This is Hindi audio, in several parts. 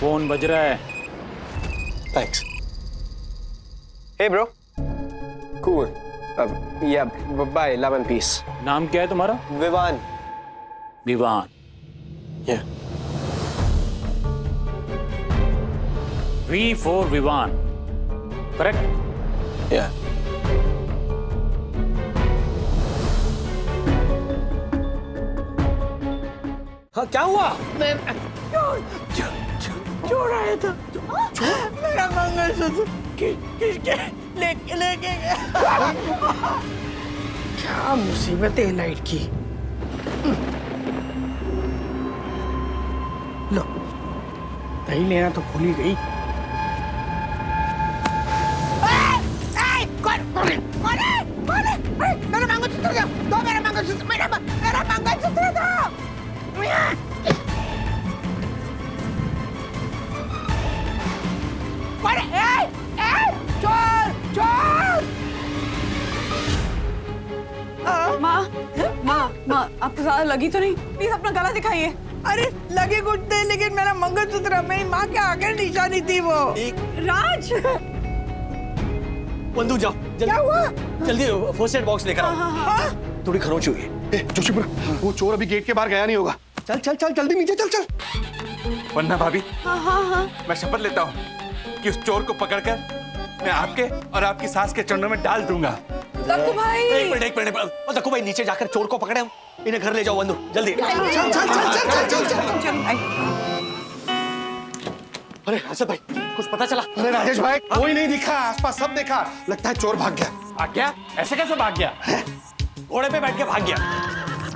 फोन बज रहा है। Thanks. Hey bro, cool. Yeah bye, love and peace. नाम क्या है तुम्हारा? विवान। विवान। या V for विवान, करेक्ट? या हाँ, क्या हुआ? मैं चोर आया था। मेरा मंगलसूत्र किसके लेके गया? क्या मुसीबत है लाइट की। लो, दही लेना तो भूल ही गई। मेरा मंगलसूत्र दो, मेरा मंगलसूत्र, मेरा मंगलसूत्र दो। चोर चोर। माँ आपको ज्यादा लगी तो नहीं? प्लीज अपना गला दिखाइए। अरे लगे कुछ नहीं, लेकिन मेरा मंगलसूत्र मेरी माँ के आखिर निशानी थी वो। राज, बंदू जाओ, क्या हुआ? जल्दी फर्स्ट एड बॉक्स लेकर आओ। थोड़ी खरोंच हुई है। जोशीपुर, वो चोर अभी गेट के बाहर गया नहीं होगा। चल चल चल, जल्दी नीचे चल चल। वरना भाभी, हाँ मैं शपथ लेता हूँ कि उस चोर को पकड़कर मैं आपके और आपकी सास के चरणों में डाल दूंगा। दक्कू भाई, एक मिनट। दक्कू भाई, नीचे जाकर चोर को पकड़े हम। इन्हें घर ले जाओ बंदू, जल्दी। चल चल चल चल चल चल। अरे हसद भाई, कुछ पता चला? अरे राजेश भाई, कोई नहीं दिखा, आसपास सब देखा, लगता है चोर भाग गया। भाग गया? ऐसे कैसे भाग गया? घोड़े पे बैठ के भाग गया।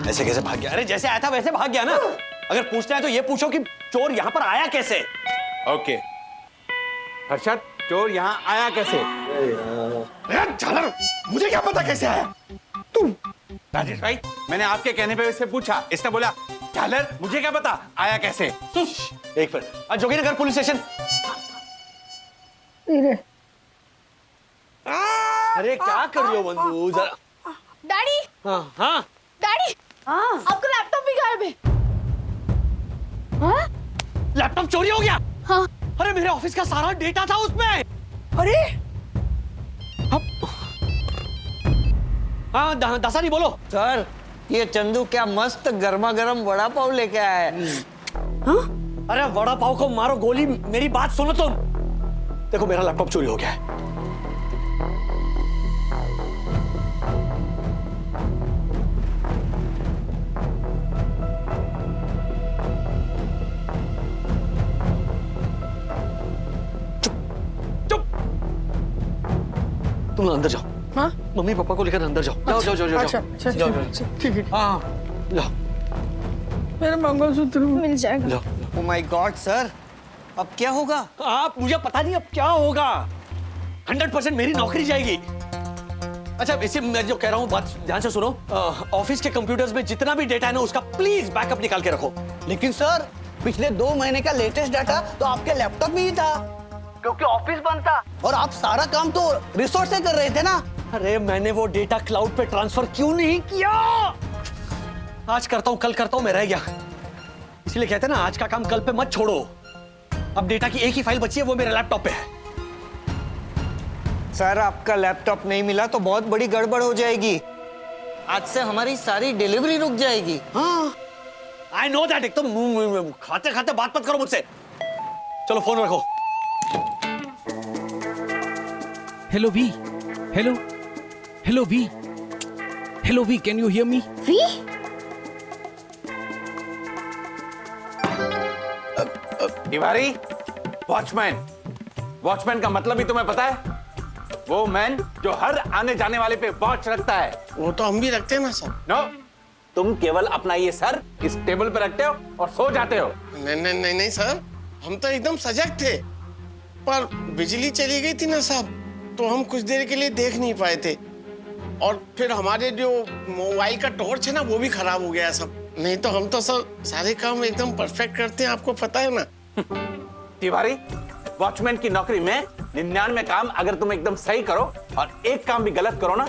ऐसे कैसे भाग गया? अरे जैसे आया था वैसे भाग गया ना। अगर पूछना है तो ये पूछो कि चोर यहाँ पर आया कैसे? ओके हर्षद, चोर यहाँ आया कैसे? अरे झालर, मुझे क्या पता कैसे आया? तुम राजेश भाई, मैंने आपके कहने पे इससे पूछा, इसने बोला झालर मुझे क्या पता आया कैसे। एक मिनट, जोगीनगर पुलिस स्टेशन। अरे क्या कर रही हो बंदू? जरा। डैडी, हाँ डैडी, आपका लैपटॉप भी गायब है। हाँ? लैपटॉप चोरी हो गया। हाँ। अरे मेरे ऑफिस का सारा डेटा था उसमें। अरे हाँ, दासा नहीं बोलो। सर, ये चंदू क्या मस्त गर्मा गर्म वड़ा पाव लेके आया है। अरे वड़ा पाव को मारो गोली, मेरी बात सुनो तुम। देखो मेरा लैपटॉप चोरी हो गया है। चुप। तुम अंदर जाओ। हाँ? मम्मी पापा को लेकर अंदर जाओ। जाओ। अच्छा, ठीक है। हाँ, जाओ मेरा मंगलसूत्र मिल जाएगा। जाओ। ओ माय गॉड सर, अब क्या होगा? आप, मुझे पता नहीं अब क्या होगा। 100% मेरी नौकरी जाएगी। अच्छा, इसे मैं जो कह रहा हूँ बात ध्यान से सुनो। ऑफिस के कंप्यूटर्स में जितना भी डेटा है ना, उसका प्लीज बैकअप निकाल के रखो। लेकिन सर, पिछले 2 महीने का लेटेस्ट डाटा तो आपके लैपटॉप में ही था, क्योंकि ऑफिस बंद था और आप सारा काम तो रिसोर्स से कर रहे थे ना। अरे मैंने वो डेटा क्लाउड पे ट्रांसफर क्यों नहीं किया? आज करता हूँ, कल करता हूँ, मैं रह गया। इसलिए कहते हैं ना, आज का काम कल पे मत छोड़ो। अब डेटा की एक ही फाइल बची है, वो मेरे लैपटॉप पे है। सर, आपका लैपटॉप नहीं मिला तो बहुत बड़ी गड़बड़ हो जाएगी। आज से हमारी सारी डिलीवरी रुक जाएगी। हाँ, आई नो दैट। एक तो खाते खाते बात मत करो मुझसे। चलो फोन रखो। Hello V. Hello V. Can you hear me? वी? तिवारी, वॉचमैन का मतलब ही तुम्हें पता है? वो मैन जो हर आने जाने वाले पे वॉच रखता है। वो तो हम भी रखते हैं ना सर। नो, तुम केवल अपना ये सर इस टेबल पे रखते हो और सो जाते हो। नहीं सर, हम तो एकदम सजग थे, पर बिजली चली गई थी ना साहब, तो हम कुछ देर के लिए देख नहीं पाए थे। और फिर हमारे जो मोबाइल का टॉर्च है ना, वो भी खराब हो गया सब। नहीं तो हम तो सर सारे काम एकदम परफेक्ट करते हैं, आपको पता है ना। तिवारी, वॉचमैन की नौकरी में 99 काम अगर तुम एकदम सही करो और एक काम भी गलत करो ना,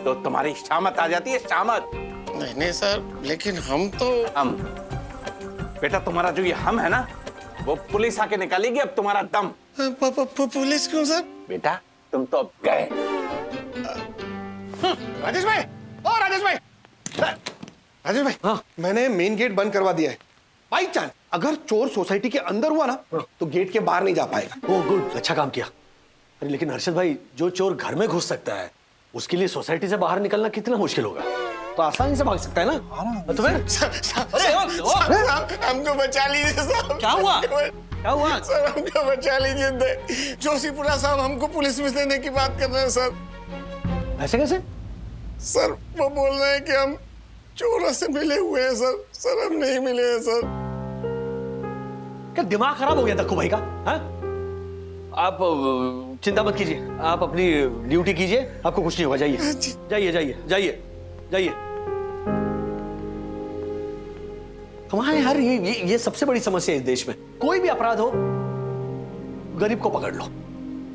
तो तुम्हारी शामत आ जाती है, शामत। नहीं सर, लेकिन हम तो हम बेटा, तुम्हारा जो ये हम है ना, वो पुलिस आके निकालेगी अब तुम्हारा दम। पुलिस क्यों सर? बेटा तुम तो अब गए। राजेश भाई, ओ राजेश भाई, राजेश भाई, हाँ? मैंने मेन गेट बंद करवा दिया है। बाई चांस अगर चोर सोसाइटी के अंदर हुआ ना तो गेट के बाहर नहीं जा पाएगा। ओह गुड, अच्छा काम किया। अरे लेकिन हर्षद भाई, जो चोर घर में घुस सकता है उसके लिए सोसाइटी से बाहर निकलना कितना मुश्किल होगा। तो आसानी से भाग सकता है ना। तो फिर सर, हमको बचा लीजिए सर। क्या हुआ? क्या हुआ? सर हमको बचा लीजिए। जोशीपुरा साहब हमको पुलिस में देने की बात कर रहे हैं सर। ऐसे कैसे? सर वो बोल रहे हैं कि हम चोरों से मिले हुए हैं सर। सर हम नहीं मिले हैं सर। क्या दिमाग खराब हो गया दक्कू भाई का? हाँ? आप चिंता मत कीजिए, आप अपनी ड्यूटी कीजिए, आपको कुछ नहीं होगा। जाइए जाइए जाइए जाइए जाइए। हमारे यार ये सबसे बड़ी समस्या है इस देश में। कोई भी अपराध हो, गरीब को पकड़ लो।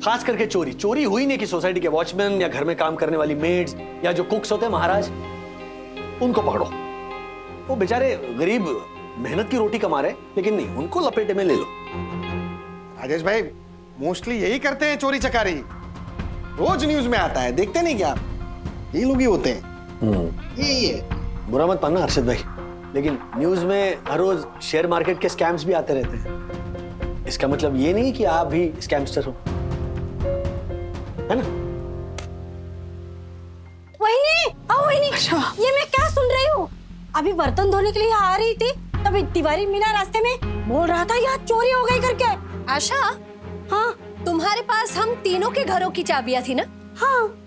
खास करके चोरी। चोरी हुई नहीं कि सोसाइटी के वॉचमैन या घर में काम करने वाली मेड्स या जो कुक्स होते हैं महाराज, उनको पकड़ो। वो बेचारे गरीब मेहनत की रोटी कमा रहे, लेकिन नहीं, उनको लपेटे में ले लो। राजेश भाई मोस्टली यही करते हैं, चोरी चकारी। रोज न्यूज में आता है, देखते नहीं क्या? ये लोग ही होते हैं। यही है। बुरा मत मानना हर्षद भाई, लेकिन न्यूज में हर रोज शेयर मार्केट के स्कैम्स भी आते रहते हैं। इसका मतलब ये नहीं कि आप भी स्कैमस्टर हो, है ना? वहीनी, ये मैं क्या सुन रही हूँ? अभी बर्तन धोने के लिए आ रही थी, तभी तिवारी मीना रास्ते में बोल रहा था यहाँ चोरी हो गई करके। आशा, हाँ तुम्हारे पास हम तीनों के घरों की चाबियां थी ना? हाँ।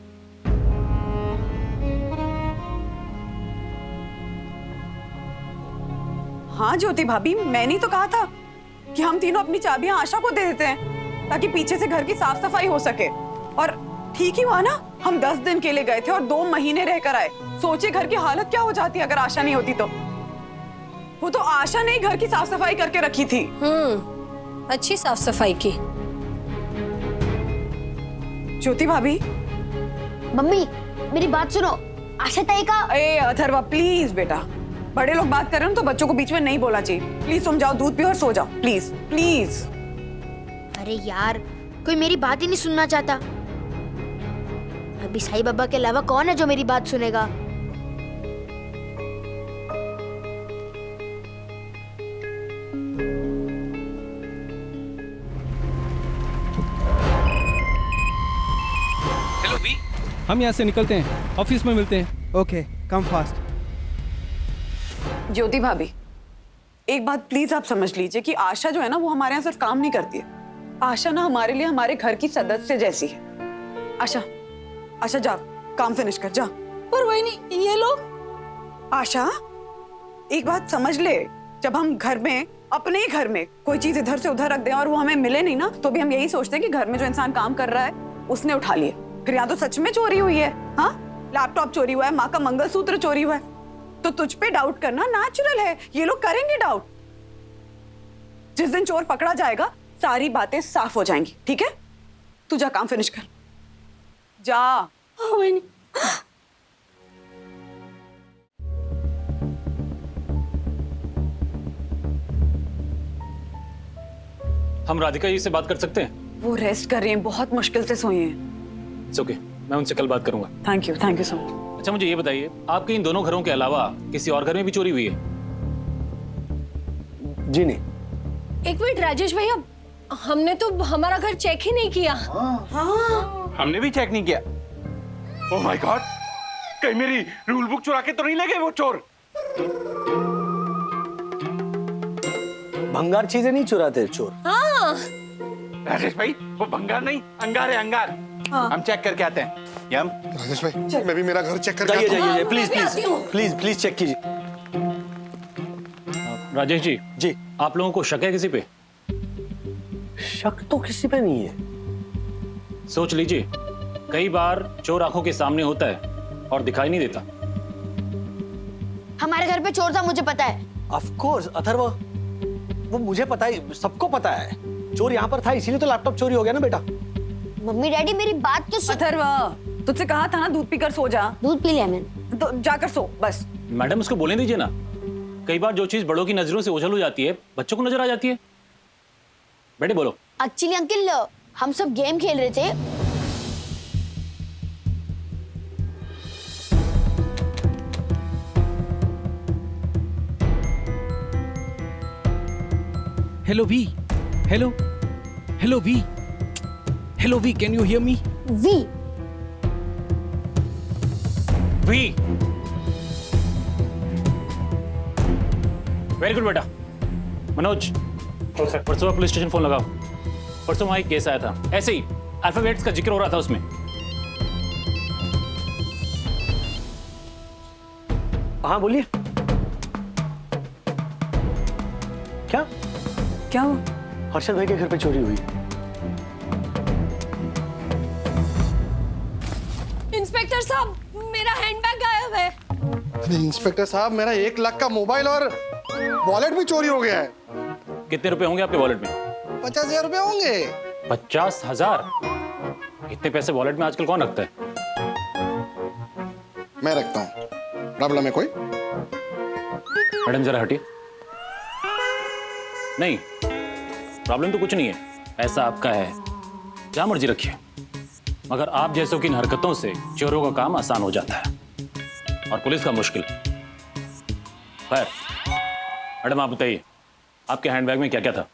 हाँ ज्योति भाभी, मैंने तो कहा था कि हम तीनों अपनी चाबियां आशा को दे देते हैं ताकि पीछे से घर की साफ सफाई हो सके। और ठीक ही हुआ ना, हम 10 दिन के लिए गए थे और 2 महीने रहकर आए। सोचिए घर की हालत क्या हो जाती अगर आशा नहीं होती तो। वो तो आशा ने घर की साफ सफाई करके रखी थी। अच्छी साफ सफाई की। ज्योति भाभी। मम्मी मेरी बात सुनो, आशा ताई का। ए अथर्वा प्लीज बेटा, बड़े लोग बात कर रहे हैं तो बच्चों को बीच में नहीं बोलना चाहिए। प्लीज तुम जाओ, दूध पियो और सो जाओ, प्लीज प्लीज। अरे यार, कोई मेरी बात ही नहीं सुनना चाहता। अभी साईं बाबा के अलावा कौन है जो मेरी बात सुनेगा? हेलो वी, हम यहाँ से निकलते हैं, ऑफिस में मिलते हैं। Okay, come fast. ज्योति भाभी, एक बात प्लीज आप समझ लीजिए कि आशा जो है ना, वो हमारे यहाँ सिर्फ काम नहीं करती है। आशा ना हमारे लिए हमारे घर की सदस्य जैसी है। आशा, आशा जा, काम फिनिश कर जा। पर वही नहीं, ये लोग। आशा एक बात समझ ले, जब हम घर में, अपने ही घर में कोई चीज इधर से उधर रख दें और वो हमें मिले नहीं ना, तो भी हम यही सोचते हैं कि घर में जो इंसान काम कर रहा है उसने उठा लिए। फिर यहाँ तो सच में चोरी हुई है। हाँ, लैपटॉप चोरी हुआ है, माँ का मंगलसूत्र चोरी हुआ है, तो तुझ पे डाउट करना नेचुरल है। ये लोग करेंगे डाउट। जिस दिन चोर पकड़ा जाएगा सारी बातें साफ हो जाएंगी। ठीक है, तू जा, काम फिनिश कर जा। हम राधिका जी से बात कर सकते हैं? वो रेस्ट कर रही हैं, बहुत मुश्किल से सोई हैं। इट्स ओके, मैं उनसे कल बात करूंगा। Thank you so much. अच्छा मुझे ये बताइए, आपके इन दोनों घरों के अलावा किसी और घर में भी चोरी हुई है? जी नहीं। एक मिनट राजेश भैया, हमने तो हमारा घर चेक ही नहीं किया। हमने भी चेक नहीं किया। ओह माय गॉड, कहीं मेरी रूल बुक चुरा के तो नहीं ले गए वो चोर? भंगार चीजें नहीं चुराते चोर। हाँ। राजेश भाई, वो भंगार नहीं, अंगार है, अंगार। हम चेक करके आते हैं। यम। राजेश भाई, मैं भी मेरा घर चेक करके जाइए आता हूं। जाइए, please please please please check कीजिए। राजेश जी, जी, आप लोगों को शक है किसी पे? शक तो किसी पे नहीं है। सोच लीजिए, कई बार चोर आंखों के सामने होता है और दिखाई नहीं देता। हमारे घर पे चोर था, मुझे पता है। ऑफ कोर्स अथर्व, वो मुझे पता है, सबको पता है। चोर यहाँ पर था, इसीलिए तो लैपटॉप चोरी हो गया ना बेटा। मम्मी डैडी मेरी बात तो सुन। अथर्व, तुझसे कहा था ना दूध पीकर सो जा। दूध पी लिया मैंने। तो जाकर सो बस। मैडम उसको बोलने दीजिए ना। कई बार जो चीज बड़ों की नजरों से ओझल हो जाती है, बच्चों को नजर आ जाती है। बेटे बोलो। एक्चुअली अंकल हम सब गेम खेल रहे थे। Hello V, hello hello V, hello V, can you hear me? V very good बेटा। मनोज, परसों पुलिस स्टेशन फोन लगाओ। परसों वहां एक केस आया था, ऐसे ही अल्फाबेट्स का जिक्र हो रहा था उसमें। हाँ बोलिए। क्या क्या हुआ? हर्षद भाई के घर पे चोरी हुई। इंस्पेक्टर साहब, मेरा हैंडबैग गायब है। अरे इंस्पेक्टर साहब, मेरा 1 लाख का मोबाइल और वॉलेट भी चोरी हो गया है। कितने रुपए होंगे आपके वॉलेट में? 50,000 रुपए होंगे। 50,000? इतने पैसे वॉलेट में आजकल कौन रखता है? मैं रखता हूँ। प्रॉब्लम है कोई? मैडम जरा हटिए। नहीं, प्रॉब्लम तो कुछ नहीं है, पैसा आपका है, जहां मर्जी रखिए। मगर आप जैसों की इन हरकतों से चोरों का काम आसान हो जाता है और पुलिस का मुश्किल। खैर, मैडम आप बताइए, आपके हैंडबैग में क्या क्या था?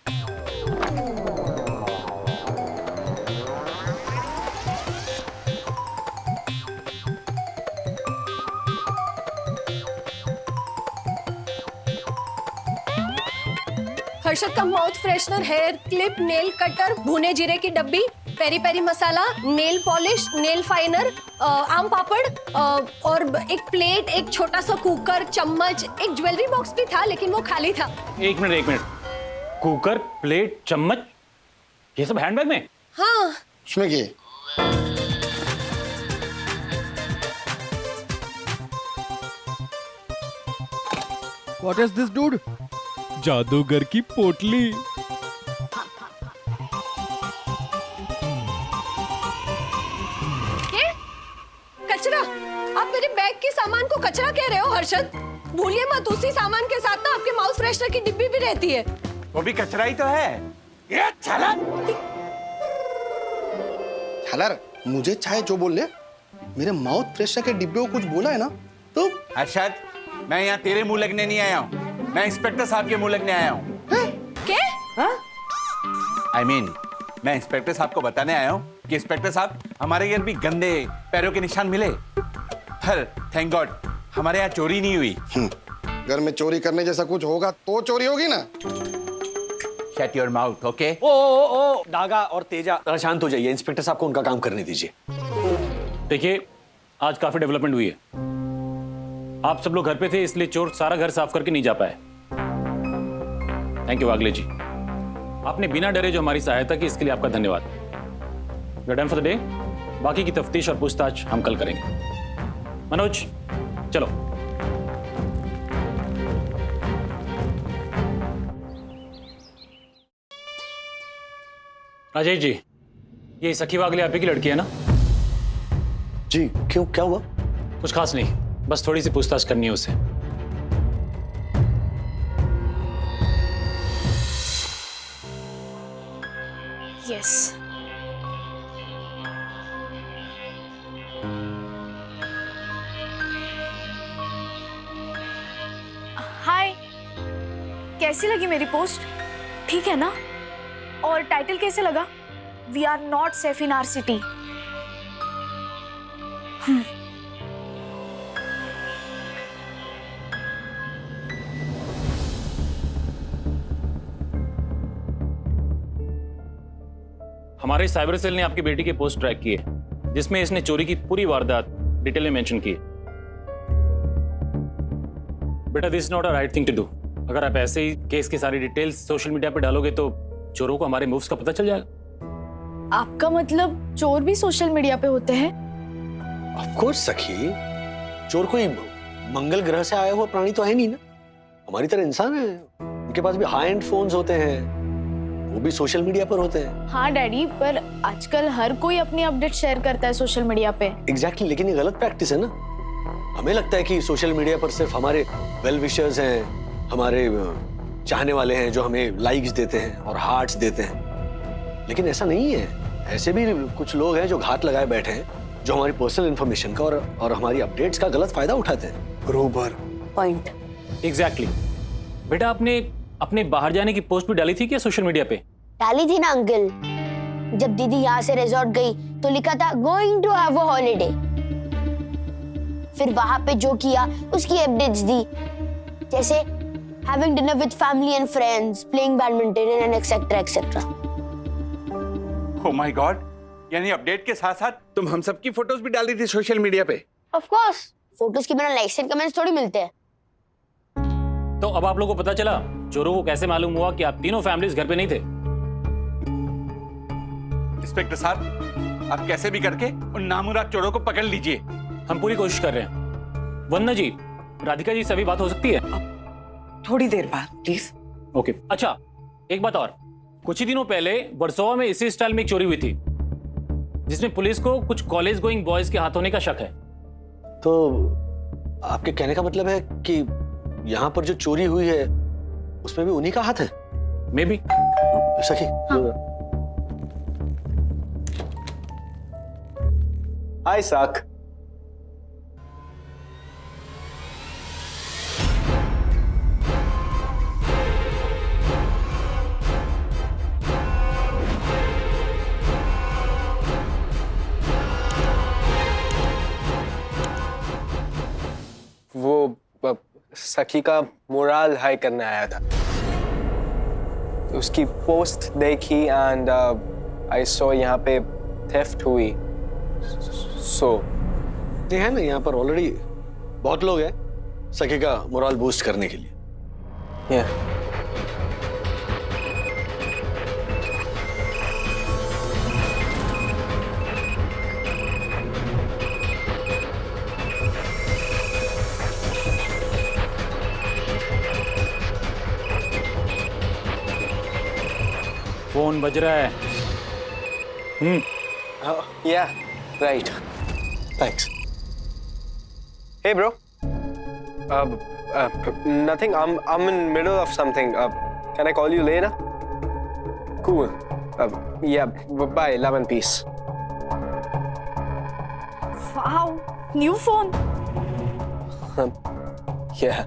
हर्षद का mouth freshener, hair clip, nail cutter, भुने जीरे की डब्बी, peri peri masala, nail polish, nail finer, आम पापड़ और एक प्लेट, एक छोटा सा कुकर, चम्मच, एक ज्वेलरी बॉक्स भी था लेकिन वो खाली था। एक मिनट। कुकर, प्लेट, चम्मच, ये सब हैंडबैग में? हाँ। उसमें ये What is this, dude? जादूगर की पोटली। ये कचरा? आप मेरे बैग के सामान को कचरा कह रहे हो हर्षद? भूलिए मत, उसी सामान के साथ ना आपके माउथ फ्रेशनर की डिब्बी भी रहती है। वो भी कचरा ही तो है। ये छलर छलर, मुझे चाहे जो बोल ले, मेरे माउथ फ्रेशनर के डिब्बे को कुछ बोला है ना तो। अरशद, मैं यहाँ तेरे मुंह लगने नहीं आया हूँ, मैं इंस्पेक्टर साहब के मुंह लगने आया हूँ। क्या? I mean, मैं इंस्पेक्टर साहब को बताने आया हूँ कि इंस्पेक्टर साहब, हमारे घर भी गंदे पैरों के निशान मिले, पर थैंक गॉड हमारे यहाँ चोरी नहीं हुई। घर में चोरी करने जैसा कुछ होगा तो चोरी होगी ना। Shut your mouth, okay? ओ डागा और तेजा, शांत हो जाइए। इंस्पेक्टर साहब को उनका काम करने दीजिए। देखिए, आज काफी डेवलपमेंट हुई है। आप सब लोग घर पे थे, इसलिए चोर सारा घर साफ करके नहीं जा पाए। थैंक यू वागले जी, आपने बिना डरे जो हमारी सहायता की, इसके लिए आपका धन्यवाद। We are done for the day. बाकी की तफ्तीश और पूछताछ हम कल करेंगे। मनोज, चलो। राजेश जी, ये सखी वागले आप ही की लड़की है ना? जी, क्यों, क्या हुआ? कुछ खास नहीं, बस थोड़ी सी पूछताछ करनी है उससे। यस। हाय, कैसी लगी मेरी पोस्ट? ठीक है ना? और टाइटल कैसे लगा? We are not safe in our city. हमारे साइबर सेल ने आपकी बेटी की पोस्ट ट्रैक की है, जिसमें इसने चोरी की पूरी वारदात डिटेल में मेंशन की है। बेटा, this is not a right thing to do. अगर आप ऐसे ही केस की सारी डिटेल्स सोशल मीडिया पे डालोगे तो चोरों को हमारे मूव्स का पता चल जाएगा। आपका मतलब चोर भी सोशल मीडिया पे होते हैं? ऑफ कोर्स सखी, चोर कोई मंगल ग्रह से आया हुआ प्राणी तो है नहीं ना, हमारी तरह इंसान है। उनके पास भी हाई एंड फोन्स होते हैं, वो भी सोशल मीडिया पर होते हैं। हाँ डैडी, पर आजकल हर कोई अपनी अपडेट शेयर करता है सोशल मीडिया पे। एग्जैक्टली, लेकिन ये गलत प्रैक्टिस है ना। हमें लगता है कि सोशल मीडिया पर सिर्फ हमारे वेल विशर्स हैं, हमारे चाहने वाले हैं जो हमें लाइक्स देते हैं और हार्ट्स देते हैं, लेकिन ऐसा नहीं है, ऐसे भी कुछ लोग हैं जो घात लगाए बैठे हैं, जो हमारी पर्सनल इंफॉर्मेशन का और हमारी अपडेट्स का गलत फायदा उठाते हैं। बरोबर पॉइंट। एग्जैक्टली। बेटा आपने अपने बाहर जाने की पोस्ट भी डाली थी क्या सोशल मीडिया पे? डाली थी ना अंकल। जब दीदी यहाँ से रिजॉर्ट गई तो लिखा था going to have a holiday. फिर वहां पे जो किया उसकी अपडेट्स दी, जैसे having dinner with family and friends, playing badminton and etcetera etcetera. Oh my god, यानी अपडेट के साथ साथ तुम हम सब की फोटोज भी डाली थी सोशल मीडिया पे? ऑफ कोर्स, फोटोज के बिना लाइक्स एंड कमेंट्स थोड़ी मिलते हैं। तो अब आप लोगों को पता चला चोरों को कैसे मालूम हुआ कि आप तीनों फैमिलीज घर पे नहीं थे? इंस्पेक्टर साहब, आप कैसे भी करके उन नामुराद चोरों को पकड़ लीजिए। हम पूरी कोशिश कर रहे हैं। वंदना जी, राधिका जी, सभी बात हो सकती है? थोड़ी देर बाद प्लीज। ओके। अच्छा, एक बात और, कुछ ही दिनों पहले वर्सोवा में इसी स्टाइल में एक चोरी हुई थी, जिसमें पुलिस को कुछ कॉलेज गोइंग बॉयज के हाथ होने का शक है। तो आपके कहने का मतलब है कि यहाँ पर जो चोरी हुई है उसमें भी उन्हीं का हाथ है? May be. सखी, हाय साक। वो सखी का मोरल हाई करने आया था। उसकी पोस्ट देखी एंड आई सो यहाँ पे थेफ्ट हुई। सो ये है ना, यहाँ पर ऑलरेडी बहुत लोग हैं सखी का मोरल बूस्ट करने के लिए। yeah. फोन बज रहा है। Yeah, right. Thanks. Hey, bro. Nothing. I'm in middle of something. Can I call you later? Cool. Yeah. Bye. Love and peace. Wow, new phone. Yeah.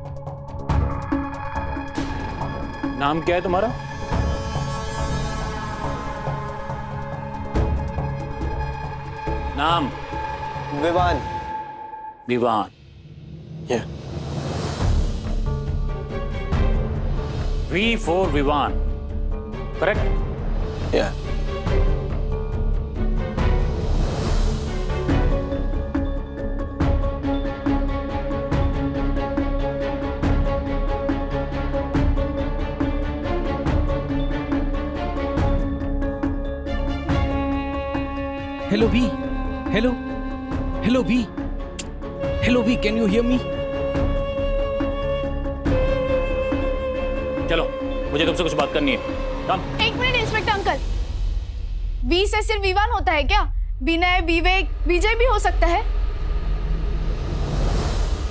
नाम क्या है तुम्हारा? नाम? Vivan. Vivaan. Yeah. V for Vivaan, correct? Yeah. Hello, V. Hello. Hello, V. Hello, V. Can you hear me? चलो, मुझे तुमसे कुछ बात करनी है। कम। एक मिनट इंस्पेक्टर अंकल, वी से सिर्फ विवान होता है क्या? विनय, विवेक, विजय भी हो सकता है?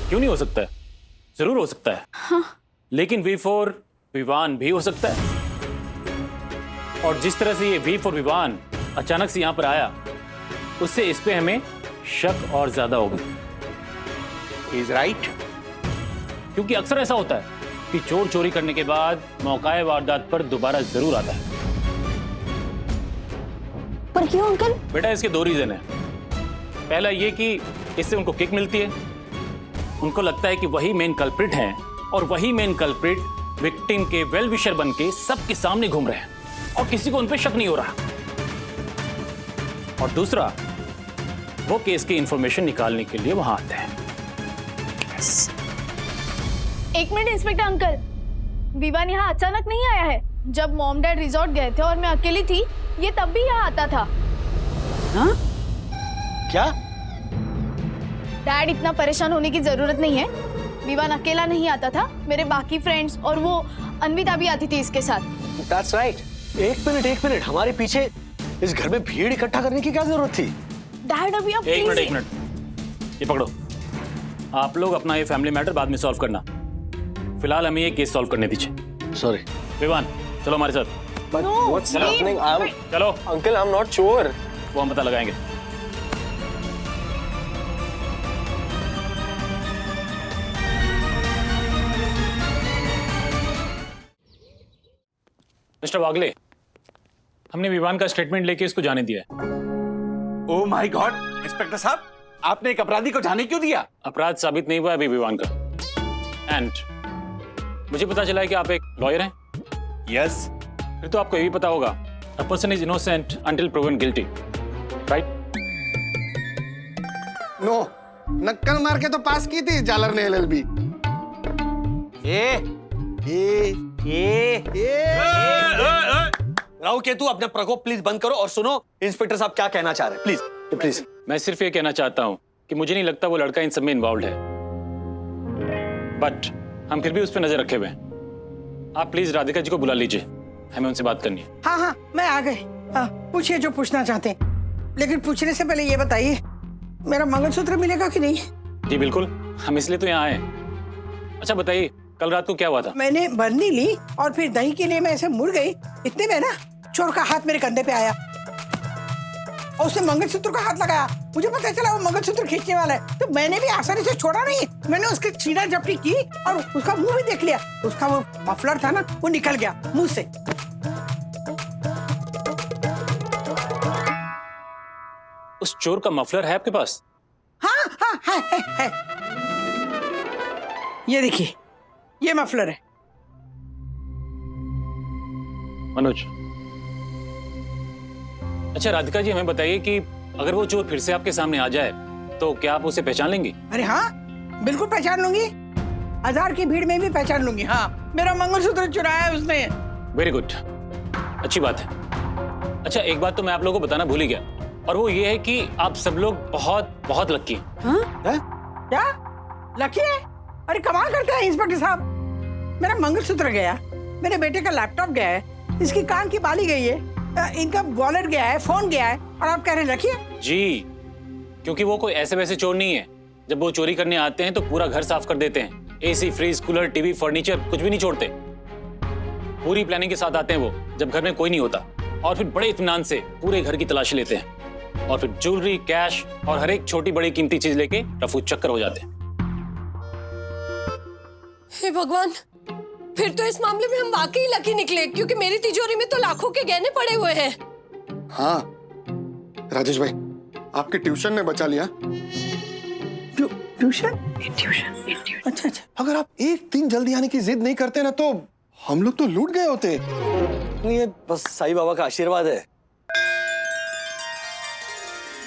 क्यों नहीं हो सकता है? जरूर हो सकता है। हाँ। लेकिन V for विवान भी हो सकता है। और जिस तरह से ये V for विवान अचानक से यहाँ पर आया, उससे इस पे हमें शक और ज्यादा होगा। He's right. क्योंकि अक्सर ऐसा होता है कि चोर चोरी करने के बाद मौकाए वारदात पर दोबारा जरूर आता है। पर क्यों अंकल? बेटा, इसके दो रीजन है। पहला ये कि इससे उनको किक मिलती है, उनको लगता है कि वही मेन कल्प्रिट हैं और वही मेन कल्प्रिट विक्टिम के वेल विशर बन के सबके सामने घूम रहे हैं और किसी को उन पर शक नहीं हो रहा। और दूसरा, वो केस की इंफॉर्मेशन निकालने के लिए वहां आते हैं। एक मिनट इंस्पेक्टर अंकल, विवान यहाँ अचानक नहीं आया है। जब मॉम डैड रिजॉर्ट गए थे और मैं अकेली थी, ये तब भी यहाँ आता था। हाँ? क्या? डैड, इतना परेशान होने की जरूरत नहीं है। विवान अकेला नहीं आता था, मेरे बाकी फ्रेंड्स और वो अन्विता भी आती थी इसके साथ। That's right. एक मिनट, हमारे पीछे इस घर में भीड़ इकट्ठा करने की क्या जरूरत थी? डैड, अभी आप एक प्लीज। मिनट, ये पकड़ो। आप लोग अपना ये फैमिली मैटर बाद में सॉल्व करना। फिलहाल हमें ये केस सॉल्व करने दीजिए। सॉरी। विवान, चलो हमारे साथ। But what's happening? चलो Uncle, I'm not sure. वो हम पता लगाएंगे। मिस्टर वागले, हमने विवान का स्टेटमेंट लेके इसको जाने दिया है। ओह माय गॉड, इंस्पेक्टर साहब, आपने एक अपराधी को जाने क्यों दिया? अपराध साबित नहीं हुआ अभी विवान का। एंड मुझे पता चला है कि आप एक लॉयर हैं। यस। फिर तो आपको ये भी पता होगा, a person is innocent until proven guilty, right? No, नक्कल मार के तो पास की थी जालर ने एलएलबी। राव केतु, अपना प्रकोप प्लीज बंद करो और सुनो इंस्पेक्टर साहब क्या कहना चाह रहे हैं, प्लीज प्लीज। मैं सिर्फ ये कहना चाहता हूं कि मुझे नहीं लगता वो लड़का इन सब में इन्वॉल्व है, बट हम फिर भी उस पर नजर रखे हुए हैं। आप प्लीज राधिका जी को बुला लीजिए, हमें उनसे बात करनी है। हाँ हाँ, मैं आ गई। पूछिए जो पूछना चाहते हैं, लेकिन पूछने से पहले ये बताइए मेरा मंगलसूत्र मिलेगा कि नहीं? जी बिल्कुल, हम इसलिए तो यहाँ आए। अच्छा बताइए, कल रात को क्या हुआ था? मैंने बरनी ली और फिर दही के लिए मैं ऐसे मुड़ गई, इतने में ना चोर का हाथ मेरे कंधे पे आया और उसने मंगलसूत्र का हाथ लगाया। मुझे पता चला वो मंगलसूत्र खींचने वाला है, तो मैंने भी आसानी से छोड़ा नहीं। मैंने उसके छीना झपटी की और उसका मुंह भी देख लिया। उसका वो मफलर था ना, वो निकल गया मुंह से। उस चोर का मफलर है आपके पास? हाँ हाँ है। ये देखिए, ये मफलर है। मनोज, अच्छा राधिका जी हमें बताइए कि अगर वो चोर फिर से आपके सामने आ जाए तो क्या आप उसे पहचान लेंगी? अरे हाँ, बिल्कुल पहचान लूंगी। हजार की भीड़ में भी पहचान लूंगी। हाँ, मेरा मंगलसूत्र चुराया है उसने। वेरी गुड, अच्छी बात है। अच्छा एक बात तो मैं आप लोगों को बताना भूल ही गया, और वो ये है कि आप सब लोग बहुत बहुत लकी हैं। हाँ? क्या लकी है? अरे कमाल करते हैं इंस्पेक्टर साहब। मेरा मंगलसूत्र गया, मेरे बेटे का लैपटॉप गया है, इसकी कान की बाली गई है, इनका वॉलेट गया है, फोन गया है, और आप कह रहे हैं लकी है? जी, क्योंकि वो कोई ऐसे वैसे चोर नहीं है। जब वो चोरी करने आते हैं तो पूरा घर साफ कर देते हैं। AC, fridge, cooler, TV, furniture कुछ भी नहीं छोड़ते। पूरी प्लानिंग के साथ आते हैं वो, जब घर में कोई नहीं होता, और फिर बड़े इत्मीनान से पूरे घर की तलाशी लेते हैं, और फिर ज्वेलरी, कैश और हर एक छोटी बड़ी कीमती चीज लेके रफू चक्कर हो जाते हैं। हे भगवान, फिर तो इस मामले में हम वाकई लकी निकले, क्योंकि मेरी तिजोरी में तो लाखों के गहने पड़े हुए हैं। हाँ राजेश भाई, आपके ट्यूशन ने बचा लिया। ट्यूशन? अच्छा। अगर आप एक दिन जल्दी आने की जिद नहीं करते ना तो हम लोग तो लूट गए होते। ये बस साईं बाबा का आशीर्वाद है,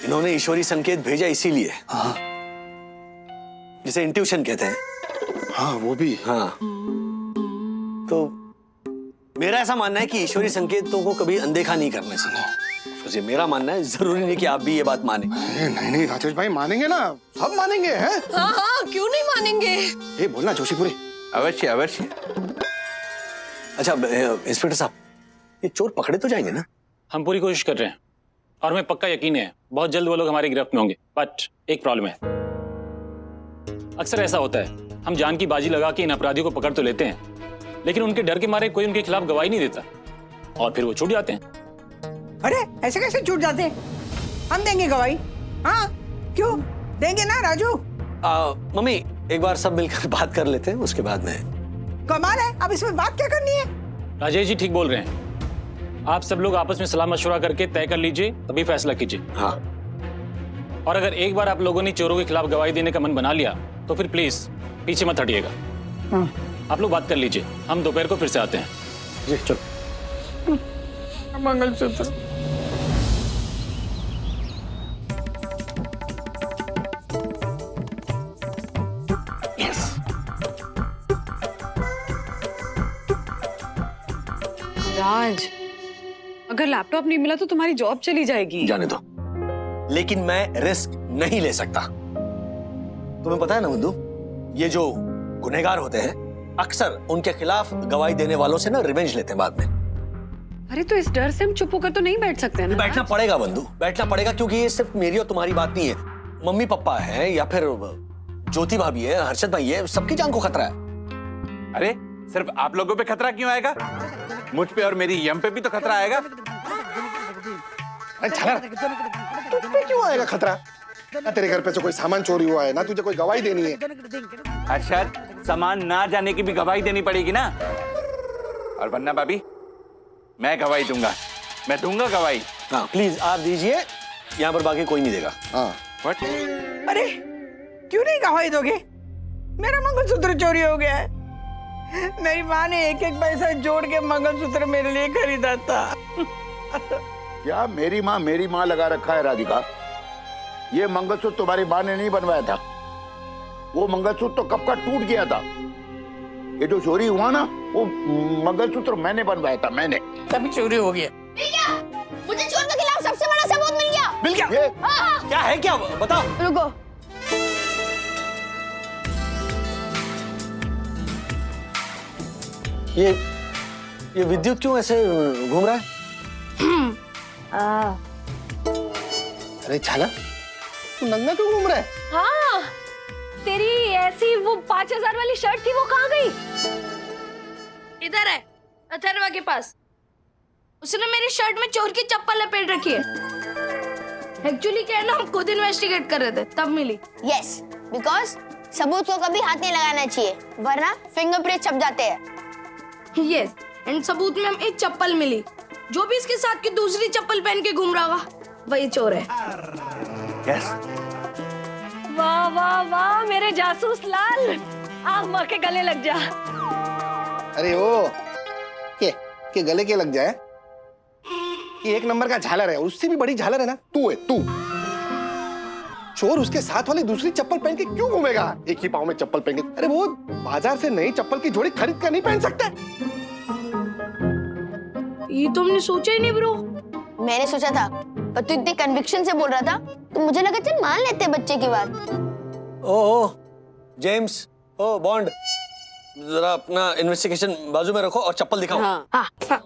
इन्होंने ईश्वरी संकेत भेजा इसीलिए। हाँ। जिसे इंट्यूशन कहते हैं। हाँ वो भी। हाँ, तो मेरा ऐसा मानना है कि ईश्वरी संकेतों को कभी अनदेखा नहीं करना चाहिए। ये मेरा मानना है, जरूरी नहीं कि आप भी ये बात माने। नहीं राजेश भाई, मानेंगे ना, सब मानेंगे हैं। हाँ हाँ, क्यों नहीं मानेंगे? ये बोलना जोशीपुरी। अवश्य अवश्य। अच्छा इंस्पेक्टर साहब, ये चोर पकड़े तो जाएंगे ना? हम पूरी कोशिश कर रहे हैं, और हमें पक्का यकीन है बहुत जल्द वो लोग हमारी गिरफ्त में होंगे। बट एक प्रॉब्लम है, अक्सर ऐसा होता है, हम जान की बाजी लगा के इन अपराधियों को पकड़ तो लेते हैं, लेकिन उनके डर के मारे कोई उनके खिलाफ गवाही नहीं देता, और फिर वो छूट जाते हैं। अरे ऐसे कैसे छूट जाते हैं? हम देंगे गवाही। हाँ क्यों देंगे ना राजू? मम्मी एक बार सब मिलकर बात कर लेते हैं, उसके बाद में। कमाल है, अब इसमें बात क्या करनी है? राजेश जी ठीक बोल रहे हैं, आप सब लोग आपस में सलाह मशवरा करके तय कर लीजिए, तभी फैसला कीजिए। हाँ। और अगर एक बार आप लोगों ने चोरों के खिलाफ गवाही देने का मन बना लिया तो फिर प्लीज पीछे मत हटिएगा। हाँ। आप लोग बात कर लीजिए, हम दोपहर को फिर से आते हैं। जी चलो। मंगलसूत्र। राज, अगर लैपटॉप नहीं मिला तो तुम्हारी जॉब चली जाएगी। जाने दो, लेकिन मैं रिस्क नहीं ले सकता। तुम्हें पता है ना बुद्धू, ये जो गुनहगार होते हैं अक्सर उनके खिलाफ गवाही देने वालों से ना रिवेंज लेते हैं बाद में। अरे तो इस डर से हम चुप होकर तो नहीं बैठ सकते ना? बैठना पड़ेगा बंधु, बैठना पड़ेगा, क्योंकि ये सिर्फ मेरी और तुम्हारी बात नहीं है। मम्मी पापा है या फिर ज्योति भाभी है, हर्षद भाई है, सबकी जान को खतरा है। अरे सिर्फ आप लोगों पे खतरा क्यों आएगा? मुझ पे और मेरी यम पे भी तो खतरा आएगा। अरे झालर, तुझ पे क्यों आएगा खतरा? ना तेरे घर पे से कोई सामान चोरी हुआ है, ना तुझे कोई गवाही देनी है। अरशद, सामान ना जाने की भी गवाही देनी पड़ेगी ना। और वरना भाभी, मैं गवाही दूंगा, मैं दूंगा गवाही। हाँ प्लीज आप दीजिए, यहाँ पर बाकी कोई नहीं देगा। हाँ What? अरे क्यों नहीं गवाही दोगे? मेरा मंगलसूत्र चोरी हो गया है। मेरी माँ ने एक एक पैसा जोड़ के मंगलसूत्र मेरे लिए खरीदा था। क्या मेरी माँ लगा रखा है राधिका? ये मंगलसूत्र तुम्हारी माँ ने नहीं बनवाया था। वो मंगलसूत्र तो कब का टूट गया था। ये जो चोरी हुआ ना, वो मंगलसूत्र मैंने बनवाया था, मैंने। तभी चोरी हो गया। मुझे चोर के खिलाफ सबसे बड़ा सबूत मिल गया। मिल गया? क्या है, क्या बताओ। रुको। ये विद्युत क्यों ऐसे घूम रहा है? अरे झालर, तू नंगा क्यों घूम रहा है? हाँ, तेरी ऐसी वो 5000 वाली शर्ट थी, वो कहाँ गई? इधर है, अथर्वा के पास। उसने मेरी शर्ट में चोर की चप्पल लपेट रखी है। एक्चुअली क्या है ना, हम खुद इन्वेस्टिगेट कर रहे थे, तब मिली। यस, बिकॉज सबूत को कभी हाथ नहीं लगाना चाहिए, वरना फिंगरप्रिंट छप जाते हैं। यस, एंड सबूत में हमें एक चप्पल मिली। जो भी इसके साथ की दूसरी चप्पल पहन के घूम रहा होगा, वही चोर है। Yes. वाह वाह वाह मेरे जासूस लाल, आग मार के गले लग जा। अरे ओ के गले के लग जाए? ये एक नंबर का झालर है, उससे भी बड़ी झालर है ना तू है, तू। चोर उसके साथ वाली दूसरी चप्पल पहन के क्यों घूमेगा? एक ही पाँव में चप्पल पहन के। अरे वो बाजार से नई चप्पल की जोड़ी खरीद कर नहीं पहन सकता? ये तो हमने सोचा ही नहीं ब्रो। मैंने सोचा था, पर तू इतने कन्विक्शन से बोल रहा था तो मुझे लगा चल मान लेते बच्चे की बात। ओ जेम्स, ओ बॉन्ड, जरा अपना इन्वेस्टिगेशन बाजू में रखो और चप्पल दिखाओ। हाँ। हाँ।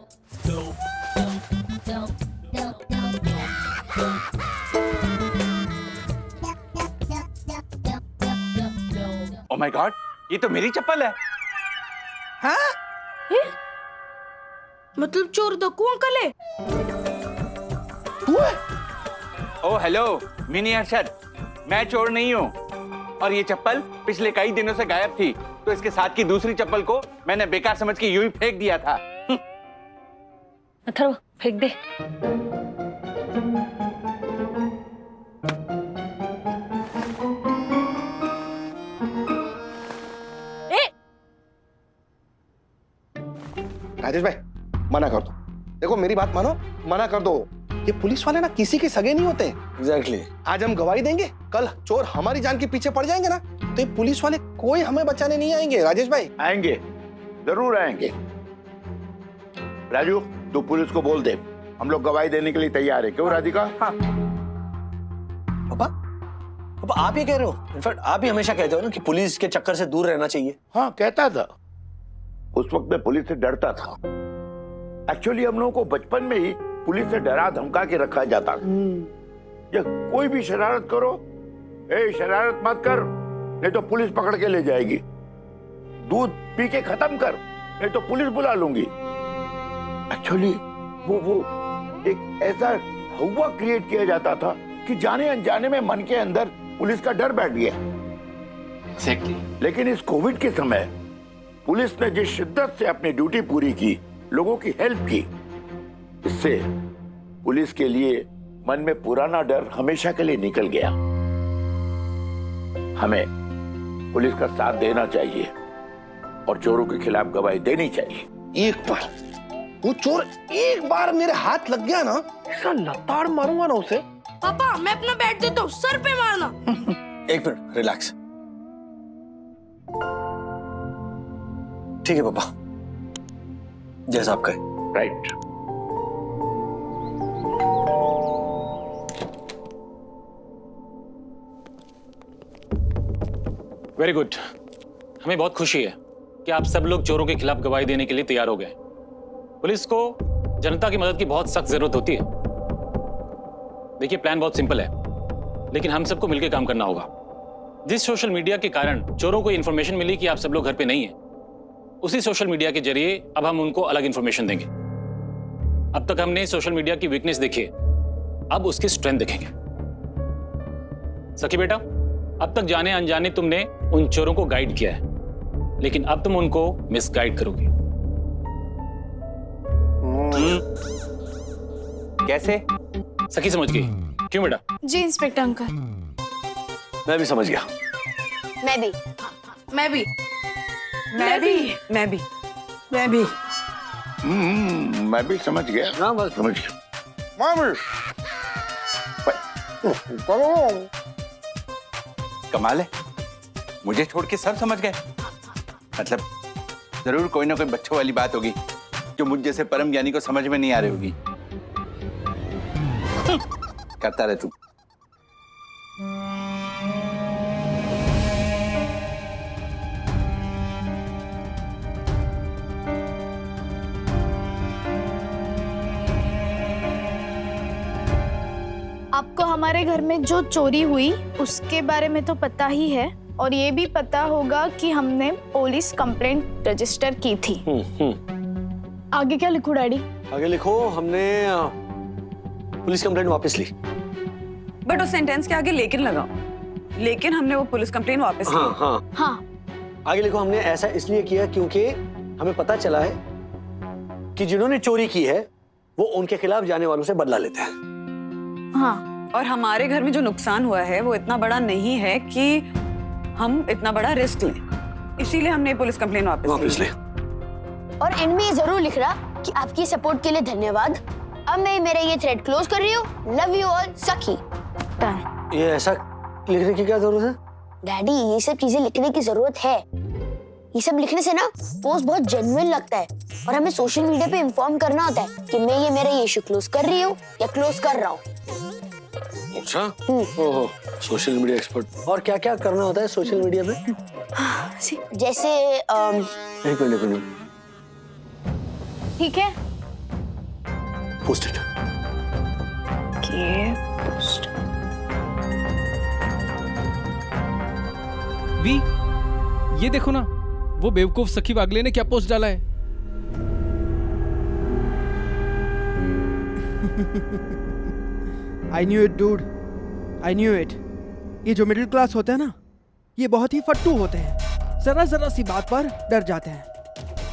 Oh my God, ये तो मेरी चप्पल है। हाँ? मतलब चोर दक्कू अंकल है? तू है? ओह हेलो मिनी अरशद, मैं चोर नहीं हूँ। और ये चप्पल पिछले कई दिनों से गायब थी, तो इसके साथ की दूसरी चप्पल को मैंने बेकार समझ के यूं ही फेंक दिया था। अथर्व फेंक दे। राजेश भाई, मना कर दो। देखो मेरी बात मानो, मना कर दो। ये पुलिस वाले ना किसी के सगे नहीं होते। एग्जैक्टली। आज हम गवाही देंगे, कल चोर हमारी जान के पीछे पड़ जाएंगे ना, तो ये पुलिस वाले कोई हमें बचाने नहीं आएंगे। राजेश भाई आएंगे, जरूर आएंगे। राजू, तू पुलिस को बोल दे, हम लोग गवाही देने के लिए तैयार है। क्यों राधिका? हाँ। पापा आप ये कह रहे हो? इनफैक्ट आप ही हमेशा कहते हो ना कि पुलिस के चक्कर से दूर रहना चाहिए। हाँ कहता था। उस वक्त मैं पुलिस से डरता था। एक्चुअली हम लोगों को बचपन में ही पुलिस से डरा धमका के रखा जाता था। या कोई भी शरारत करो, ए शरारत मत कर, नहीं तो पुलिस पकड़ के ले जाएगी। दूध पी के खत्म कर, नहीं तो पुलिस बुला लूंगी। एक्चुअली वो एक ऐसा हवा क्रिएट किया जाता था कि जाने अनजाने में मन के अंदर पुलिस का डर बैठ गया। लेकिन इस कोविड के समय पुलिस ने जिस शिद्दत से अपनी ड्यूटी पूरी की, लोगों की हेल्प की, इससे पुलिस के लिए मन में पुराना डर हमेशा के लिए निकल गया। हमें पुलिस का साथ देना चाहिए और चोरों के खिलाफ गवाही देनी चाहिए। एक बार वो चोर एक बार मेरे हाथ लग गया ना, ऐसा लताड़ मारूंगा ना उसे। पापा मैं अपना बैट देता हूँ, सर पे मारना। एक मिनट रिलैक्स। ठीक है पापा, जैसा आप कहे। राइट। Very good. हमें बहुत खुशी है कि आप सब लोग चोरों के खिलाफ गवाही देने के लिए तैयार हो गए। पुलिस को जनता की मदद की बहुत सख्त जरूरत होती है। देखिए प्लान बहुत सिंपल है, लेकिन हम सबको मिलकर काम करना होगा। जिस सोशल मीडिया के कारण चोरों को इंफॉर्मेशन मिली कि आप सब लोग घर पे नहीं हैं, उसी सोशल मीडिया के जरिए अब हम उनको अलग इंफॉर्मेशन देंगे। अब तक हमने सोशल मीडिया की वीकनेस देखी है, अब उसकी स्ट्रेंथ देखेंगे। सखी बेटा, अब तक जाने अनजाने तुमने उन चोरों को गाइड किया है, लेकिन अब तुम उनको मिसगाइड करोगी। कैसे? सखी समझ गई? क्यों बेटा? जी इंस्पेक्टर अंकल। मैं भी समझ गया। मैं भी। मैं भी। मैं भी। मैं भी। मैं भी। मैं भी समझ गया। हाँ बस समझ गया। कमाल है, मुझे छोड़ के सब समझ गए। मतलब जरूर कोई ना कोई बच्चों वाली बात होगी जो मुझ जैसे परम ज्ञानी को समझ में नहीं आ रही होगी। करता रहे तू। आपको हमारे घर में जो चोरी हुई उसके बारे में तो पता ही है, और ये भी पता होगा कि हमने पुलिस कंप्लेंट रजिस्टर की थी। आगे क्या लिखूं डैडी? आगे लिखो, हमने पुलिस कंप्लेंट वापस ली। बट उस सेंटेंस के आगे लेकिन लगाओ, लेकिन हमने वो पुलिस कंप्लेंट वापस हाँ ली। हाँ हाँ। आगे लिखो, हमने ऐसा इसलिए किया क्योंकि हमें पता चला है कि जिन्होंने चोरी की है वो उनके खिलाफ जाने वालों से बदला लेते हैं। हाँ। और हमारे घर में जो नुकसान हुआ है वो इतना बड़ा नहीं है कि हम इतना बड़ा रिस्क लें, इसीलिए हमने पुलिस कंप्लेंट वापस ली। और इनमें ये जरूर लिख रहा कि आपकी सपोर्ट के लिए धन्यवाद। अब मैं मेरा ये थ्रेड क्लोज कर रही हूँ। लव यू ऑल, सखी। ये ऐसा लिखने की क्या जरूरत है? डैडी, ये सब चीजें लिखने की जरूरत है। ये सब लिखने से ना पोस्ट बहुत जेन्युइन लगता है, और हमें सोशल मीडिया पे इन्फॉर्म करना होता है कि मैं ये मेरा इशू क्लोज कर रही हूँ या क्लोज कर रहा हूँ। अच्छा, ओहो, सोशल मीडिया एक्सपर्ट। और क्या क्या करना होता है सोशल मीडिया पे? जैसे एक मिनट। ठीक है। Post it. वी, ये देखो ना, वो बेवकूफ सखी वागले ने क्या पोस्ट डाला है। I knew it, dude. I knew it. ये जो मिडिल क्लास होते हैं ना, ये बहुत ही फट्टू होते हैं। जरा जरा सी बात पर डर जाते हैं,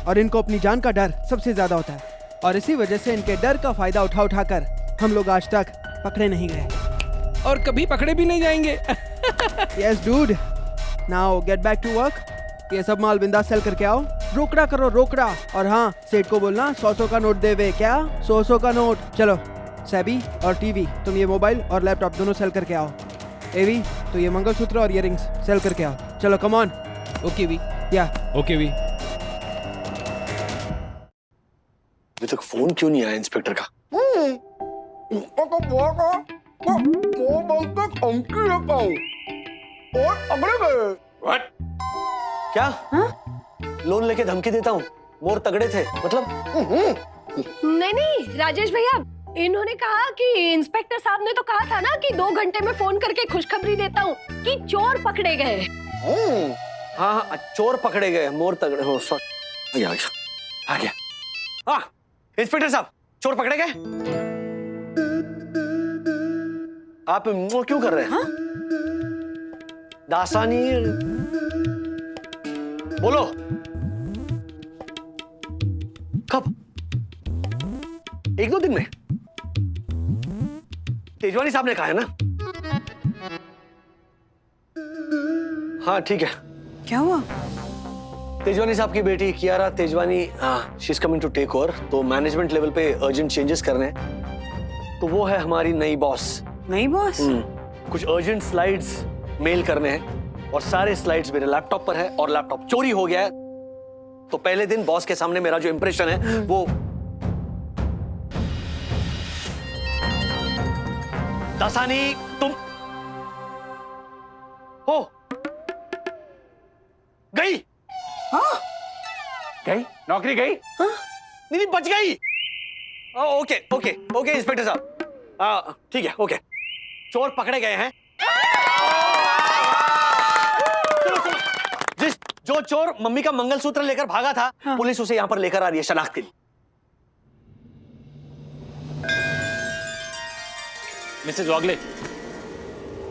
और इनको अपनी जान का डर सबसे ज्यादा होता है, और इसी वजह से इनके डर का फायदा उठाकर हम लोग आज तक पकड़े नहीं गए, और कभी पकड़े भी नहीं जाएंगे। Yes, dude. Now get back to work. ये सब माल बिंदास सेल करके आओ। रोकड़ा करो, रोकड़ा। और हाँ, सेठ को बोलना 100 का नोट देवे। क्या? 100 का नोट। चलो, सैबी और टीवी, तुम ये मोबाइल और लैपटॉप दोनों सेल करके आओ। एवी, तो ये मंगलसूत्र और इयररिंग्स सेल करके आओ। चलो, कम ऑन। Okay V. या ओके वी। अभी तक फोन क्यों नहीं आया इंस्पेक्टर का? What? क्या? लोन लेके धमकी देता हूँ, मोर तगड़े थे मतलब? नहीं राजेश भैया, इन्होंने कहा कि इंस्पेक्टर साहब ने तो कहा था ना कि 2 घंटे में फोन करके खुशखबरी देता हूँ कि चोर पकड़े गए। हाँ, चोर पकड़े गए, मोर तगड़े हो। सॉरी, आ गया। हाँ, इंस्पेक्टर साहब, चोर पकड़े गए। आप क्यों कर रहे हैं? दासानी, बोलो कब? 1-2 दिन में? तेजवानी साहब ने कहा है ना? हाँ ठीक है। क्या हुआ? तेजवानी साहब की बेटी Kiara Tejwani, she is coming to take over. तो मैनेजमेंट लेवल पे अर्जेंट चेंजेस करने हैं, तो वो है हमारी नई बॉस। नई बॉस? कुछ अर्जेंट स्लाइड्स मेल करने हैं, और सारे स्लाइड्स मेरे लैपटॉप पर है, और लैपटॉप चोरी हो गया है। तो पहले दिन बॉस के सामने मेरा जो इंप्रेशन है वो दासानी, तुम हो गई? हाँ? गई? नौकरी गई? हाँ? नहीं, बच गई। ओके ओके ओके इंस्पेक्टर साहब, ठीक है, ओके। चोर पकड़े गए हैं। जो चोर मम्मी का मंगलसूत्र लेकर भागा था, पुलिस उसे यहाँ पर लेकर आ रही है शनाख्त के लिए। मिसेज वागले,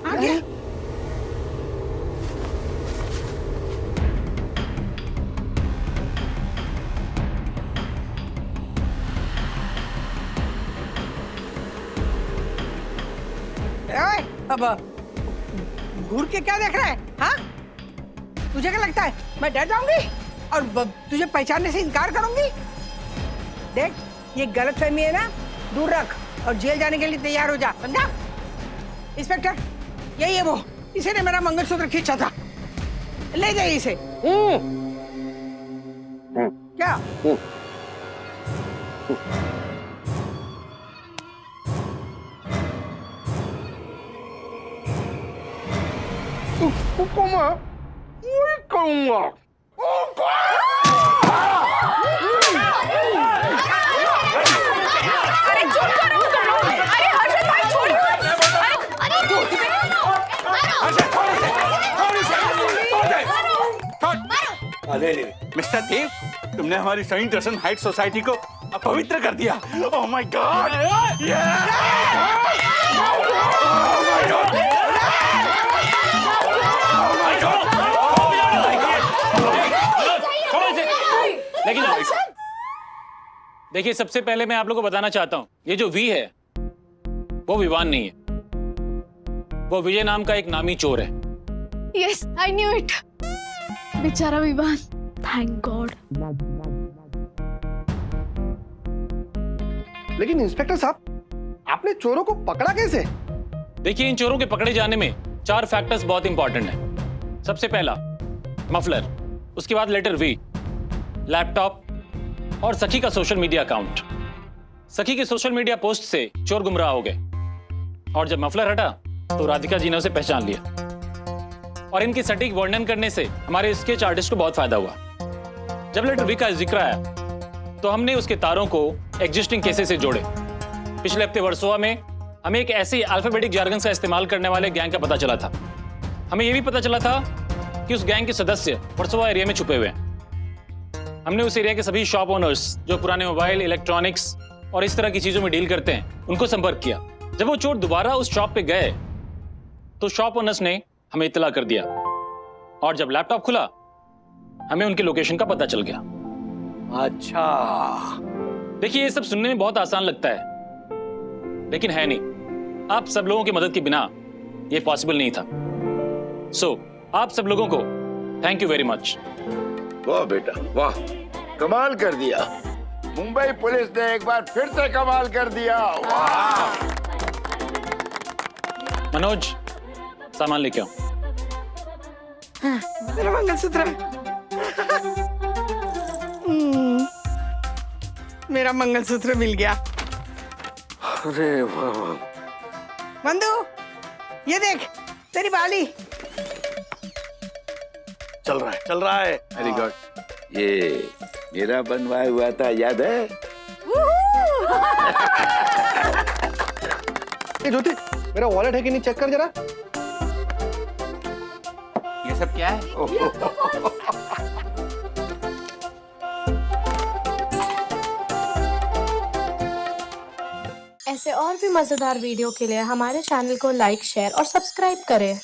आ गया। ओए, अब घूर के क्या देख रहा है? हाँ? तुझे क्या लगता है मैं डर जाऊंगी और तुझे पहचानने से इनकार करूंगी? देख, ये गलतफहमी है ना, दूर रख और जेल जाने के लिए तैयार हो जा, समझा? इंस्पेक्टर, यही है वो, इसी ने मेरा मंगलसूत्र खींचा था, ले जाइए इसे। क्या? उसको मैं वही करूंगा। अरे चुप करो तुम लोग। अरे हर्षद भाई छोड़ो। मिस्टर देव, तुमने हमारी सेंट जॉनसन हाइट सोसाइटी को अपवित्र कर दिया। ओह माय गॉड! लेकिन देखिए, सबसे पहले मैं आप लोगों को बताना चाहता हूं, ये जो वी है वो विवान नहीं है, वो विजय नाम का एक नामी चोर है। Yes, I knew it. बेचारा विवान, थैंक गॉड। लेकिन इंस्पेक्टर साहब, आपने चोरों को पकड़ा कैसे? देखिए, इन चोरों के पकड़े जाने में 4 फैक्टर्स बहुत इंपॉर्टेंट हैं। सबसे पहला मफलर, उसके बाद लेटर वी, लैपटॉप और सखी का सोशल मीडिया अकाउंट। सखी के सोशल मीडिया पोस्ट से चोर गुमराह हो गए और जब मफलर हटा तो राधिका जी ने उसे पहचान लिया और इनकी सटीक वर्णन करने से हमारे स्केच आर्टिस्ट को बहुत फायदा हुआ। जब लेटर वी का जिक्र आया तो हमने उसके तारों को एग्जिस्टिंग केसेस से जोड़े। पिछले हफ्ते वर्सोवा में हमें एक ऐसी अल्फाबेटिक जार्गन का इस्तेमाल करने वाले गैंग का पता चला था। हमें यह भी पता चला था कि उस गैंग के सदस्य वर्सोवा एरिया में छुपे हुए हैं। हमने उस एरिया के सभी शॉप ओनर्स जो पुराने मोबाइल, इलेक्ट्रॉनिक्स और इस तरह की चीजों में डील करते हैं, उनको संपर्क किया। जब वो चोर दोबारा उस शॉप पे गए तो शॉप ओनर्स ने हमें इत्तला कर दिया और जब लैपटॉप खुला हमें उनकी लोकेशन का पता चल गया। अच्छा, देखिए, ये सब सुनने में बहुत आसान लगता है लेकिन है नहीं। आप सब लोगों की मदद के बिना ये पॉसिबल नहीं था। सो आप सब लोगों को थैंक यू वेरी मच। वाह बेटा वाह, कमाल कर दिया। मुंबई पुलिस ने एक बार फिर से कमाल कर दिया। वाह। मनोज, सामान लेके आओ। मेरा मंगलसूत्र। मेरा मंगलसूत्र मिल गया। अरे वाह। बंधु, ये देख तेरी बाली। चल रहा है। Very good. ये मेरा बनवाया हुआ था, याद है? ए ज्योति, मेरा वॉलेट है कि नहीं, चेक कर जरा। ये सब क्या है? ऐसे और भी मजेदार वीडियो के लिए हमारे चैनल को लाइक, शेयर और सब्सक्राइब करें।